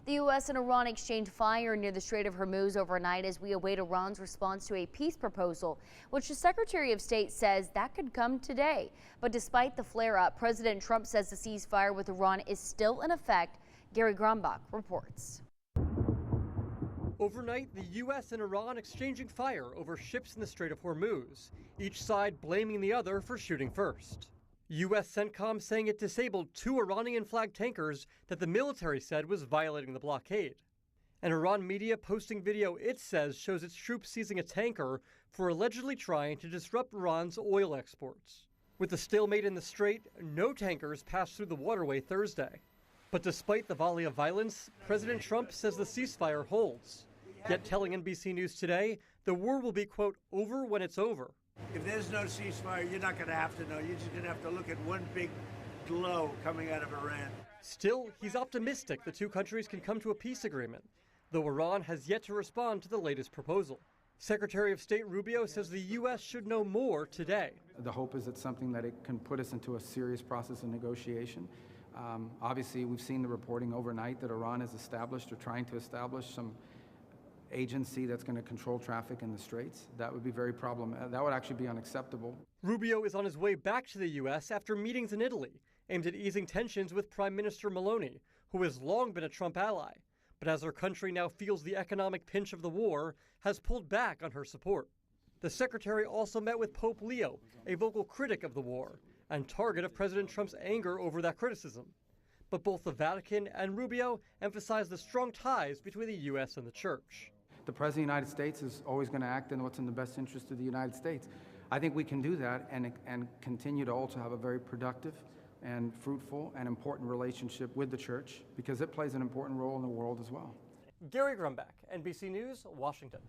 The U.S. and Iran exchanged fire near the Strait of Hormuz overnight as we await Iran's response to a peace proposal, which the Secretary of State says that could come today. But despite the flare-up, President Trump says the ceasefire with Iran is still in effect. Gary Grumbach reports. Overnight, the U.S. and Iran exchanging fire over ships in the Strait of Hormuz, each side blaming the other for shooting first. U.S. CENTCOM saying it disabled 2 Iranian-flagged tankers that the military said was violating the blockade. And Iran media posting video it says shows its troops seizing a tanker for allegedly trying to disrupt Iran's oil exports. With the stalemate in the strait, no tankers passed through the waterway Thursday. But despite the volley of violence, President Trump says the ceasefire holds. Yet telling NBC News today, the war will be, quote, over when it's over. If there's no ceasefire, you're not going to have to know. You're just going to have to look at one big glow coming out of Iran. Still, he's optimistic the two countries can come to a peace agreement, though Iran has yet to respond to the latest proposal. Secretary of State Rubio says the U.S. should know more today. The hope is it's something that it can put us into a serious process of negotiation. Obviously, we've seen the reporting overnight that Iran has established or trying to establish some agency that's going to control traffic in the straits. That would be very problematic. That would actually be unacceptable. Rubio is on his way back to the U.S. after meetings in Italy aimed at easing tensions with Prime Minister Meloni, who has long been a Trump ally, but as her country now feels the economic pinch of the war, has pulled back on her support. The secretary also met with Pope Leo, a vocal critic of the war, and target of President Trump's anger over that criticism. But both the Vatican and Rubio emphasized the strong ties between the U.S. and the Church. The President of the United States is always going to act in what's in the best interest of the United States. I think we can do that and continue to also have a very productive and fruitful and important relationship with the Church, because it plays an important role in the world as well. Gary Grumbach, NBC News, Washington.